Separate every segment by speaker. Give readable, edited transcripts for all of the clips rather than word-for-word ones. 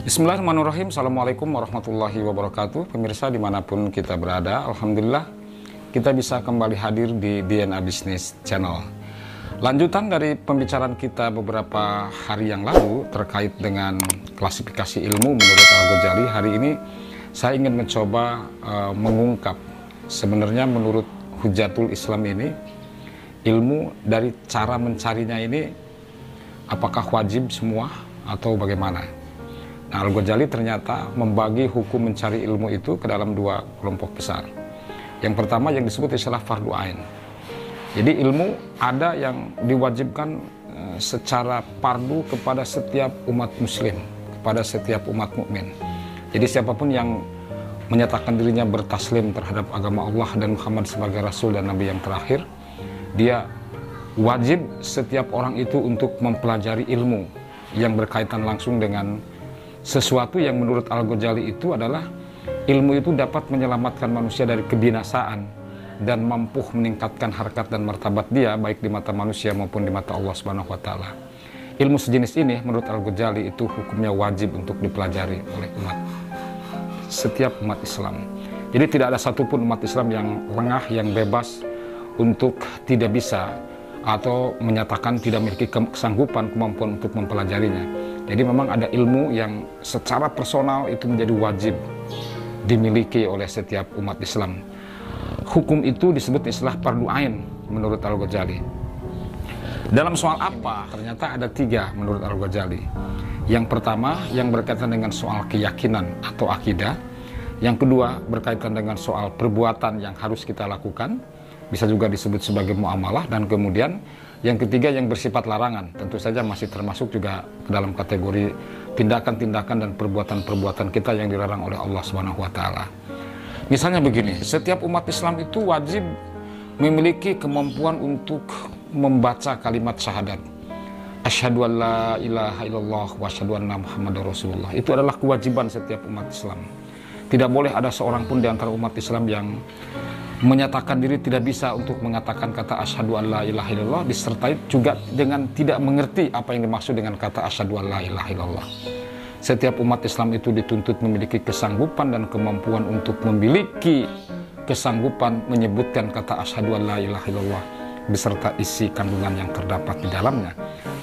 Speaker 1: Bismillahirrahmanirrahim. Assalamualaikum warahmatullahi wabarakatuh. Pemirsa dimanapun kita berada, Alhamdulillah kita bisa kembali hadir di DNA Business Channel. Lanjutan dari pembicaraan kita beberapa hari yang lalu terkait dengan klasifikasi ilmu menurut Al-Ghazali. Hari ini saya ingin mencoba mengungkap sebenarnya menurut Hujatul Islam ini, ilmu dari cara mencarinya ini apakah wajib semua atau bagaimana? Nah, Al-Ghazali ternyata membagi hukum mencari ilmu itu ke dalam dua kelompok besar. Yang pertama yang disebut istilah fardu ain. Jadi ilmu ada yang diwajibkan secara fardu kepada setiap umat muslim, kepada setiap umat mukmin. Jadi siapapun yang menyatakan dirinya bertaslim terhadap agama Allah dan Muhammad sebagai Rasul dan Nabi yang terakhir, dia wajib setiap orang itu untuk mempelajari ilmu yang berkaitan langsung dengan sesuatu yang menurut Al-Ghazali itu adalah ilmu itu dapat menyelamatkan manusia dari kebinasaan dan mampu meningkatkan harkat dan martabat dia baik di mata manusia maupun di mata Allah Subhanahu wa taala. Ilmu sejenis ini menurut Al-Ghazali itu hukumnya wajib untuk dipelajari oleh setiap umat Islam. Jadi tidak ada satupun umat Islam yang lengah, yang bebas untuk tidak bisa atau menyatakan tidak memiliki kesanggupan, kemampuan untuk mempelajarinya. Jadi memang ada ilmu yang secara personal itu menjadi wajib dimiliki oleh setiap umat Islam. Hukum itu disebut istilah fardu ain menurut Al-Ghazali. Dalam soal apa? Ternyata ada tiga menurut Al-Ghazali. Yang pertama yang berkaitan dengan soal keyakinan atau akidah. Yang kedua berkaitan dengan soal perbuatan yang harus kita lakukan, bisa juga disebut sebagai muamalah. Dan kemudian yang ketiga yang bersifat larangan, tentu saja masih termasuk juga ke dalam kategori tindakan-tindakan dan perbuatan-perbuatan kita yang dilarang oleh Allah Subhanahu wa taala. Misalnya begini, setiap umat Islam itu wajib memiliki kemampuan untuk membaca kalimat syahadat. Asyhadu an la ilaha illallah wa asyhadu anna Muhammadar Rasulullah. Itu adalah kewajiban setiap umat Islam. Tidak boleh ada seorang pun di antara umat Islam yang menyatakan diri tidak bisa untuk mengatakan kata asyhadu an la ilaha illallah disertai juga dengan tidak mengerti apa yang dimaksud dengan kata asyhadu an la ilaha illallah. Setiap umat Islam itu dituntut memiliki kesanggupan dan kemampuan untuk memiliki kesanggupan menyebutkan kata asyhadu an la ilaha illallah beserta isi kandungan yang terdapat di dalamnya,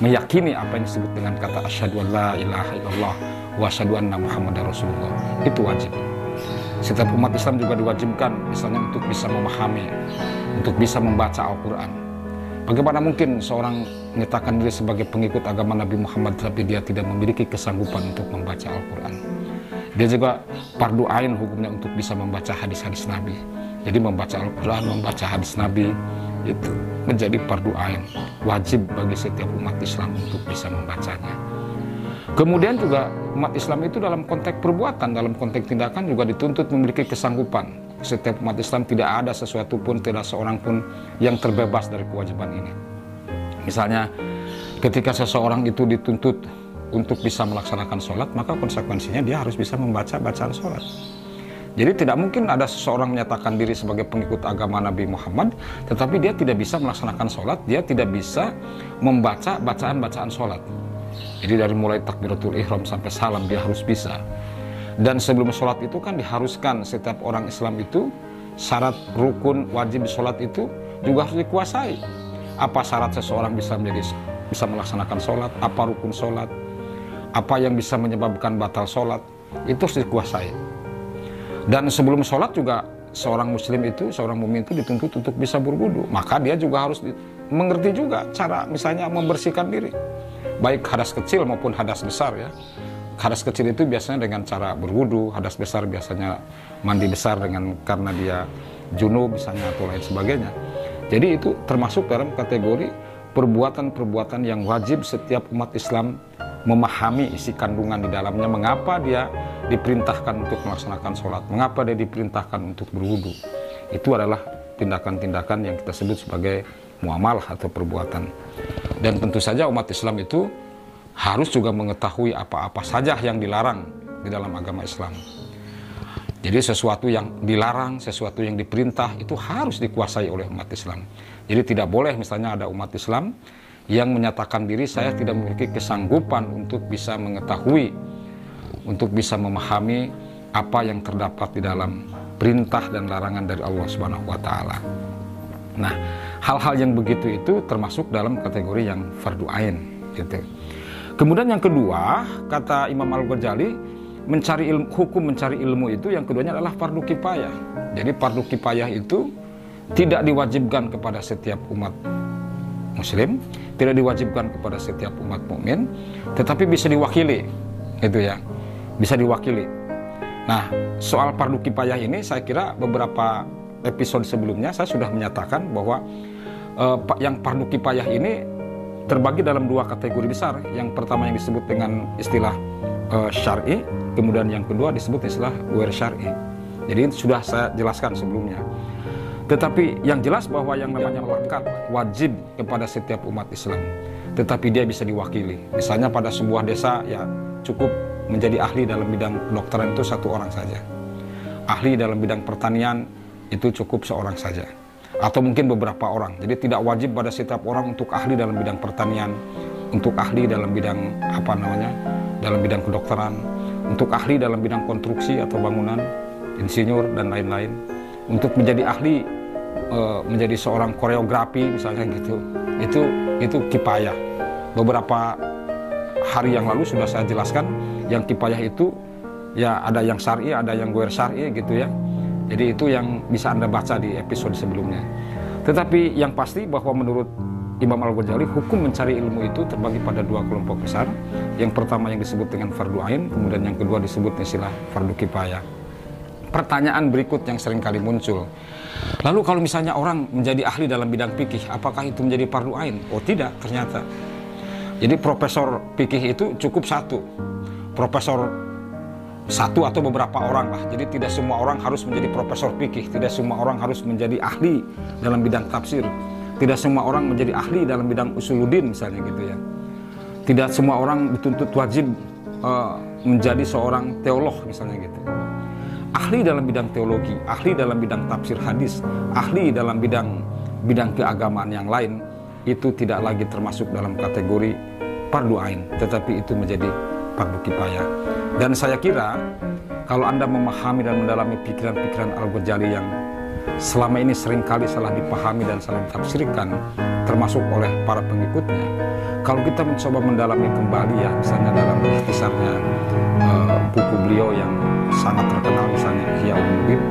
Speaker 1: meyakini apa yang disebut dengan kata asyhadu an la ilaha illallah wa asyhadu anna Muhammadar Rasulullah. Itu wajib. Setiap umat Islam juga diwajibkan misalnya untuk bisa memahami, untuk bisa membaca Al-Quran. Bagaimana mungkin seorang menyatakan diri sebagai pengikut agama Nabi Muhammad tapi dia tidak memiliki kesanggupan untuk membaca Al-Quran? Dia juga fardu ain hukumnya untuk bisa membaca hadis-hadis Nabi. Jadi membaca Al-Quran, membaca hadis Nabi itu menjadi fardu ain, wajib bagi setiap umat Islam untuk bisa membacanya. Kemudian juga umat Islam itu dalam konteks perbuatan, dalam konteks tindakan juga dituntut memiliki kesanggupan. Setiap umat Islam tidak ada sesuatu pun, tidak seorang pun yang terbebas dari kewajiban ini. Misalnya ketika seseorang itu dituntut untuk bisa melaksanakan sholat, maka konsekuensinya dia harus bisa membaca bacaan sholat. Jadi tidak mungkin ada seseorang menyatakan diri sebagai pengikut agama Nabi Muhammad, tetapi dia tidak bisa melaksanakan sholat, dia tidak bisa membaca bacaan-bacaan sholat. Jadi dari mulai takbiratul ihram sampai salam dia harus bisa. Dan sebelum sholat itu kan diharuskan setiap orang Islam itu syarat rukun wajib sholat itu juga harus dikuasai. Apa syarat seseorang bisa melaksanakan sholat, apa rukun sholat, apa yang bisa menyebabkan batal sholat, itu harus dikuasai. Dan sebelum sholat juga seorang muslim itu, seorang mukmin itu dituntut untuk bisa berwudu. Maka dia juga harus mengerti juga cara misalnya membersihkan diri, baik hadas kecil maupun hadas besar ya. Hadas kecil itu biasanya dengan cara berwudu, hadas besar biasanya mandi besar dengan karena dia junub misalnya atau lain sebagainya. Jadi itu termasuk dalam kategori perbuatan-perbuatan yang wajib setiap umat Islam memahami isi kandungan di dalamnya. Mengapa dia diperintahkan untuk melaksanakan sholat, mengapa dia diperintahkan untuk berwudu. Itu adalah tindakan-tindakan yang kita sebut sebagai muamalah atau perbuatan. Dan tentu saja umat Islam itu harus juga mengetahui apa-apa saja yang dilarang di dalam agama Islam. Jadi sesuatu yang dilarang, sesuatu yang diperintah itu harus dikuasai oleh umat Islam. Jadi tidak boleh misalnya ada umat Islam yang menyatakan diri saya tidak memiliki kesanggupan untuk bisa mengetahui untuk bisa memahami apa yang terdapat di dalam perintah dan larangan dari Allah Subhanahu wa taala. Nah, hal-hal yang begitu itu termasuk dalam kategori yang fardu ain gitu. Kemudian yang kedua, kata Imam Al-Ghazali, hukum mencari ilmu itu yang keduanya adalah fardu kifayah. Jadi fardu kifayah itu tidak diwajibkan kepada setiap umat muslim, tidak diwajibkan kepada setiap umat mukmin, tetapi bisa diwakili, gitu ya, bisa diwakili. Nah, soal fardu kifayah ini saya kira beberapa episode sebelumnya saya sudah menyatakan bahwa yang fardu kifayah ini terbagi dalam dua kategori besar. Yang pertama yang disebut dengan istilah syar'i, kemudian yang kedua disebut istilah ghair syar'i. Jadi sudah saya jelaskan sebelumnya. Tetapi yang jelas bahwa yang namanya lekat wajib kepada setiap umat Islam, tetapi dia bisa diwakili. Misalnya pada sebuah desa ya cukup menjadi ahli dalam bidang kedokteran itu satu orang saja. Ahli dalam bidang pertanian itu cukup seorang saja. Atau mungkin beberapa orang. Jadi tidak wajib pada setiap orang untuk ahli dalam bidang pertanian, untuk ahli dalam bidang dalam bidang kedokteran, untuk ahli dalam bidang konstruksi atau bangunan, insinyur dan lain-lain. Untuk menjadi ahli menjadi seorang koreografi misalnya gitu. Itu kifayah. Beberapa hari yang lalu sudah saya jelaskan yang kifayah itu ya ada yang syar'i, ada yang ghair syar'i gitu ya. Jadi itu yang bisa Anda baca di episode sebelumnya. Tetapi yang pasti bahwa menurut Imam Al-Ghazali, hukum mencari ilmu itu terbagi pada dua kelompok besar. Yang pertama yang disebut dengan fardu ain, kemudian yang kedua disebut istilah fardu kifayah. Pertanyaan berikut yang sering kali muncul. Lalu kalau misalnya orang menjadi ahli dalam bidang fikih, apakah itu menjadi fardu ain? Oh tidak, ternyata. Jadi profesor fikih itu cukup satu. Profesor satu atau beberapa orang lah. Jadi tidak semua orang harus menjadi profesor fikih, tidak semua orang harus menjadi ahli dalam bidang tafsir, tidak semua orang menjadi ahli dalam bidang usuluddin misalnya gitu ya. Tidak semua orang dituntut wajib menjadi seorang teolog misalnya gitu. Ahli dalam bidang teologi, ahli dalam bidang tafsir hadis, ahli dalam bidang keagamaan yang lain itu tidak lagi termasuk dalam kategori fardu ain, tetapi itu menjadi fardu kifayah. Dan saya kira kalau Anda memahami dan mendalami pikiran-pikiran Al-Ghazali yang selama ini seringkali salah dipahami dan salah ditafsirkan termasuk oleh para pengikutnya, kalau kita mencoba mendalami kembali ya misalnya dalam ikhtisarnya buku beliau yang sangat terkenal misalnya Ihya Ulumuddin,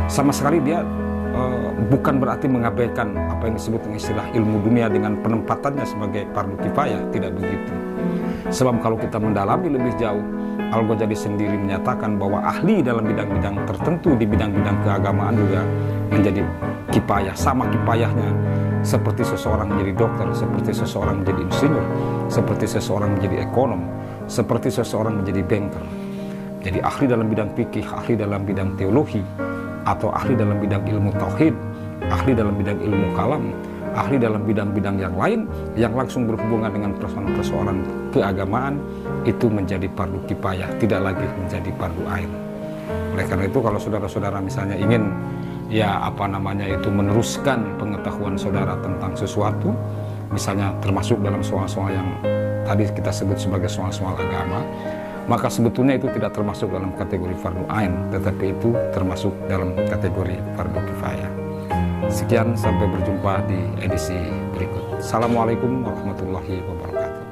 Speaker 1: sama sekali dia bukan berarti mengabaikan apa yang disebut dengan istilah ilmu dunia dengan penempatannya sebagai fardu kifayah, tidak begitu. Sebab kalau kita mendalami lebih jauh, Al-Ghazali sendiri menyatakan bahwa ahli dalam bidang-bidang tertentu di bidang-bidang keagamaan juga menjadi kifayah, sama kifayahnya seperti seseorang menjadi dokter, seperti seseorang menjadi insinyur, seperti seseorang menjadi ekonom, seperti seseorang menjadi banker. Jadi ahli dalam bidang fikih, ahli dalam bidang teologi, atau ahli dalam bidang ilmu tauhid, ahli dalam bidang ilmu kalam, ahli dalam bidang-bidang yang lain yang langsung berhubungan dengan persoalan-persoalan keagamaan, itu menjadi fardu kifayah, tidak lagi menjadi fardu ain. Oleh karena itu kalau saudara-saudara misalnya ingin meneruskan pengetahuan saudara tentang sesuatu, misalnya termasuk dalam soal-soal yang tadi kita sebut sebagai soal-soal agama, maka sebetulnya itu tidak termasuk dalam kategori fardu ain, tetapi itu termasuk dalam kategori fardu kifayah. Sekian, sampai berjumpa di edisi berikut. Assalamualaikum warahmatullahi wabarakatuh.